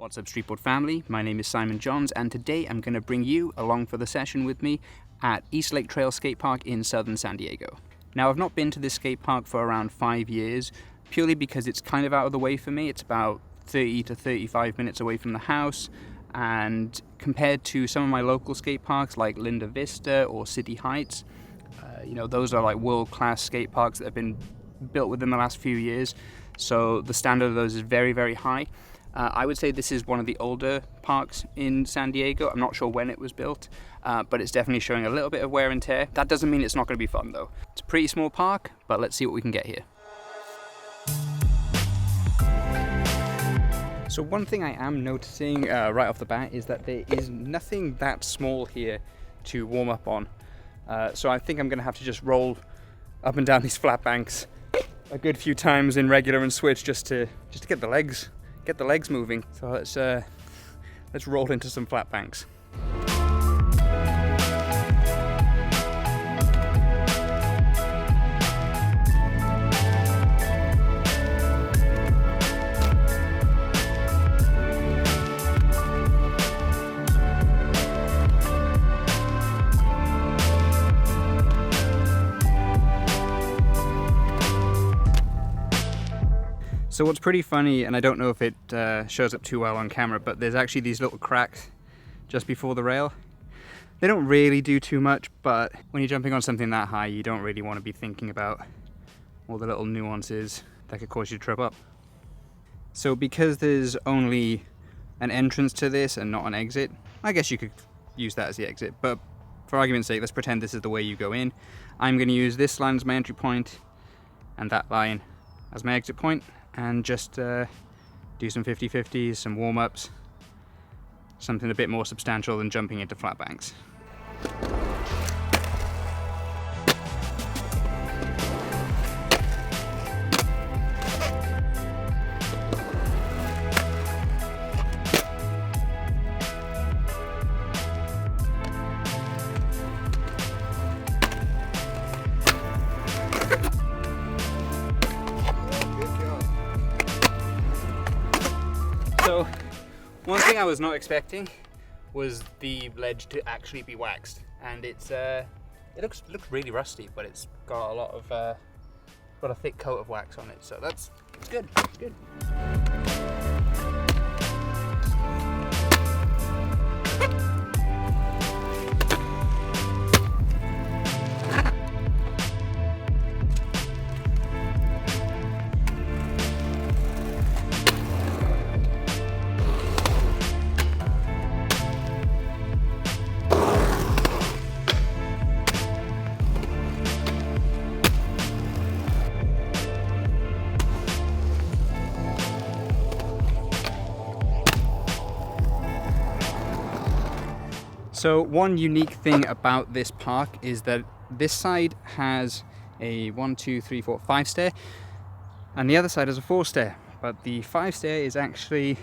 What's up, Streetboard family? My name is Simon Johns, and today I'm going to bring you along for the session with me at Eastlake Trail Skate Park in southern San Diego. Now, I've not been to this skate park for around 5 years, purely because it's kind of out of the way for me. It's about 30 to 35 minutes away from the house, and compared to some of my local skate parks like Linda Vista or City Heights, those are like world-class skate parks that have been built within the last few years, so the standard of those is very, very high. I would say this is one of the older parks in San Diego. I'm not sure when it was built, but it's definitely showing a little bit of wear and tear. That doesn't mean it's not going to be fun though. It's a pretty small park, but let's see what we can get here. So one thing I am noticing right off the bat is that there is nothing that small here to warm up on. So I think I'm going to have to just roll up and down these flat banks a good few times in regular and switch just to get the legs moving. So let's roll into some flat banks. So what's pretty funny, and I don't know if it shows up too well on camera, but there's actually these little cracks just before the rail. They don't really do too much, but when you're jumping on something that high, you don't really want to be thinking about all the little nuances that could cause you to trip up. So because there's only an entrance to this and not an exit, I guess you could use that as the exit, but for argument's sake, let's pretend this is the way you go in. I'm going to use this line as my entry point and that line as my exit point, and just do some 50-50s, some warm-ups, something a bit more substantial than jumping into flat banks. So, one thing I was not expecting was the ledge to actually be waxed, and it looks really rusty, but it's got a lot of got a thick coat of wax on it, so it's good. It's good. So one unique thing about this park is that this side has a 5 stair, and the other side has a 4 stair, but the 5 stair is actually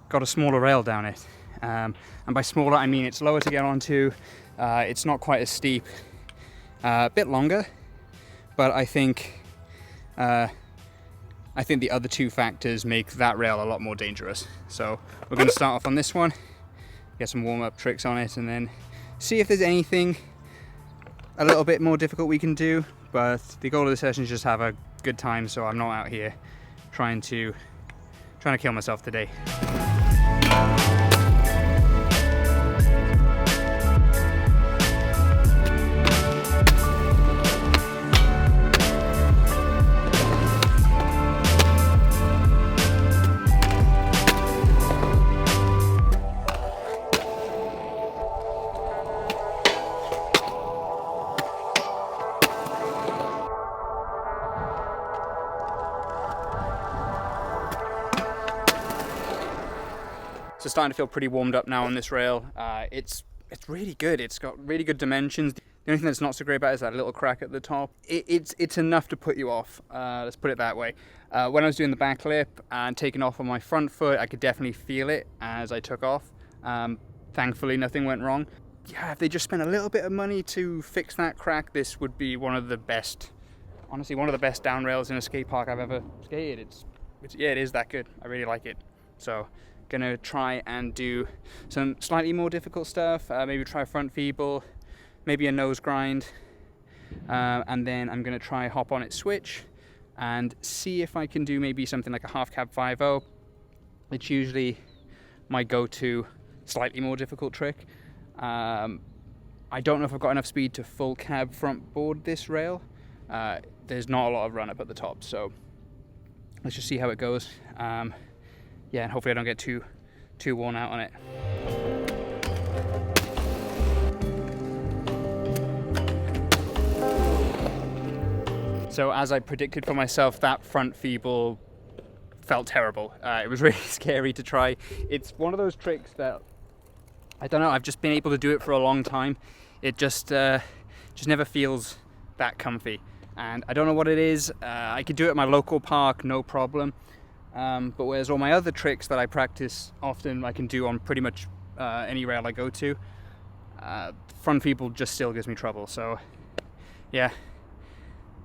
got a smaller rail down it. And by smaller, I mean it's lower to get onto, it's not quite as steep, a bit longer, but I think the other two factors make that rail a lot more dangerous. So we're going to start off on this one, get some warm-up tricks on it, and then see if there's anything a little bit more difficult we can do. But the goal of the session is just have a good time, so I'm not out here trying to kill myself today. So starting to feel pretty warmed up now on this rail. It's really good. It's got really good dimensions. The only thing that's not so great about it is that little crack at the top. It's enough to put you off, let's put it that way. When I was doing the backflip and taking off on my front foot, I could definitely feel it as I took off. Thankfully, nothing went wrong. Yeah, if they just spent a little bit of money to fix that crack, this would be one of the best, honestly, one of the best down rails in a skate park I've ever skated. Yeah, it is that good. I really like it. So Gonna try and do some slightly more difficult stuff, maybe try a front feeble, maybe a nose grind, and then I'm gonna try hop on it switch and see if I can do maybe something like a half cab 5-0. It's usually my go-to slightly more difficult trick. I don't know if I've got enough speed to full cab front board this rail. There's not a lot of run up at the top, so let's just see how it goes. Yeah, and hopefully I don't get too worn out on it. So as I predicted for myself, that front feeble felt terrible. It was really scary to try. It's one of those tricks that, I don't know, I've just been able to do it for a long time. It just never feels that comfy. And I don't know what it is. I could do it at my local park, no problem. But whereas all my other tricks that I practice often, I can do on pretty much any rail I go to. Front feeble just still gives me trouble. So yeah,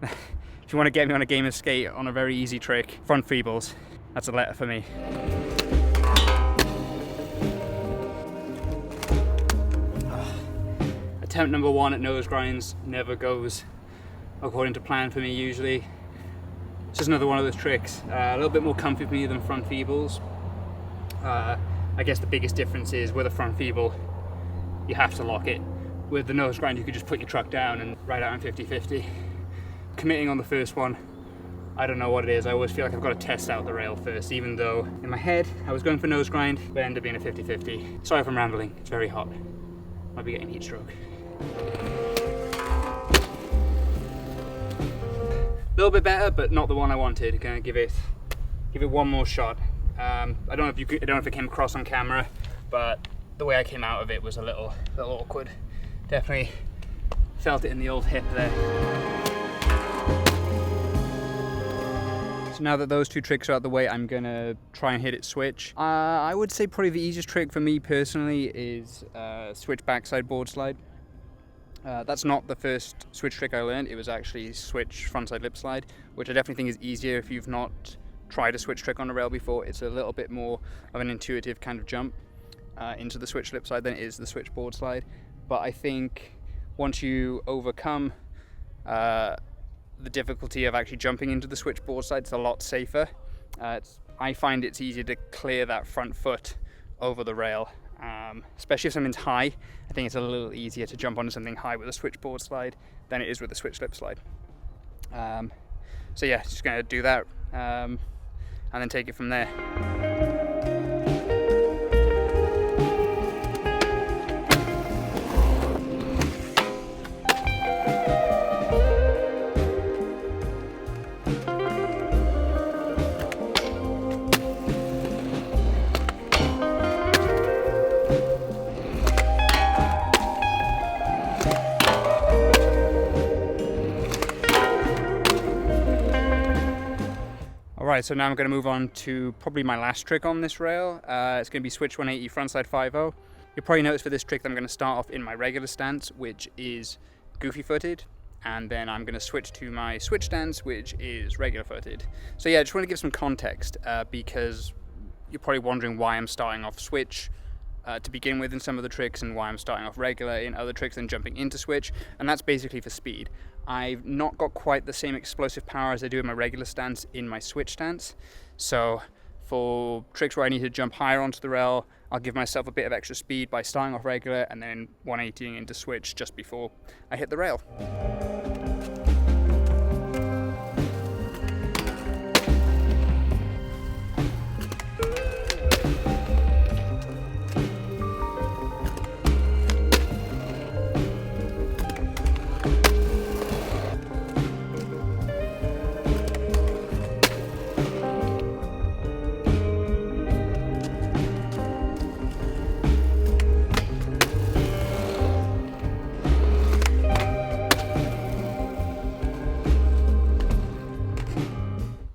if you want to get me on a game of skate on a very easy trick, front feebles, that's a letter for me. Attempt number 1 at nose grinds never goes according to plan for me usually. It's just another one of those tricks. A little bit more comfy for me than front feebles. I guess the biggest difference is with a front feeble, you have to lock it. With the nose grind, you could just put your truck down and ride out in 50-50. Committing on the first one, I don't know what it is. I always feel like I've got to test out the rail first, even though in my head I was going for nose grind, but it ended up being a 50-50. Sorry if I'm rambling, it's very hot. Might be getting heat stroke. A little bit better, but not the one I wanted. Gonna give it one more shot. I don't know if it came across on camera, but the way I came out of it was a little awkward. Definitely felt it in the old hip there. So now that those two tricks are out the way, I'm gonna try and hit it switch. I would say probably the easiest trick for me personally is switch backside board slide. That's not the first switch trick I learned. It was actually switch frontside lip slide, which I definitely think is easier if you've not tried a switch trick on a rail before. It's a little bit more of an intuitive kind of jump into the switch lip slide than it is the switch board slide. But I think once you overcome the difficulty of actually jumping into the switch board slide, it's a lot safer. I find it's easier to clear that front foot over the rail. Especially if something's high, I think it's a little easier to jump onto something high with a switchboard slide than it is with a switch lip slide. So yeah, just gonna do that and then take it from there. Alright, so now I'm going to move on to probably my last trick on this rail. It's going to be switch 180 frontside 5-0. You'll probably notice for this trick that I'm going to start off in my regular stance, which is goofy footed, and then I'm going to switch to my switch stance, which is regular footed. So yeah, I just want to give some context because you're probably wondering why I'm starting off switch to begin with in some of the tricks and why I'm starting off regular in other tricks and jumping into switch, and that's basically for speed. I've not got quite the same explosive power as I do in my regular stance in my switch stance, so for tricks where I need to jump higher onto the rail, I'll give myself a bit of extra speed by starting off regular and then 180ing into switch just before I hit the rail.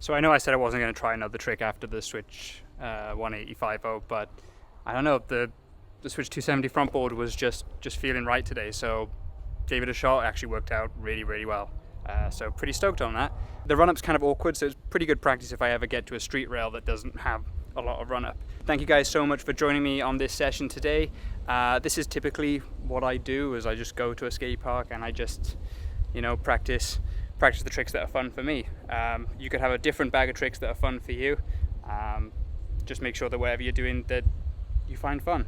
So I know I said I wasn't going to try another trick after the switch 180 5-0, but I don't know, the switch 270 front board was just feeling right today, so gave it a shot. It actually worked out really well. So pretty stoked on that. The run-up's kind of awkward, so it's pretty good practice if I ever get to a street rail that doesn't have a lot of run up. Thank you guys so much for joining me on this session today. This is typically what I do, is I just go to a skate park and I just, you know, practice the tricks that are fun for me. You could have a different bag of tricks that are fun for you. Just make sure that whatever you're doing that you find fun.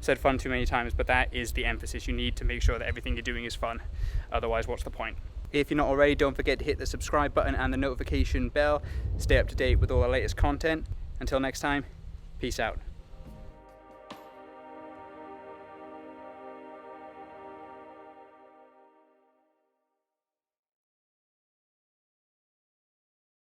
Said fun too many times, but that is the emphasis. You need to make sure that everything you're doing is fun. Otherwise, what's the point? If you're not already, don't forget to hit the subscribe button and the notification bell. Stay up to date with all the latest content. Until next time, peace out.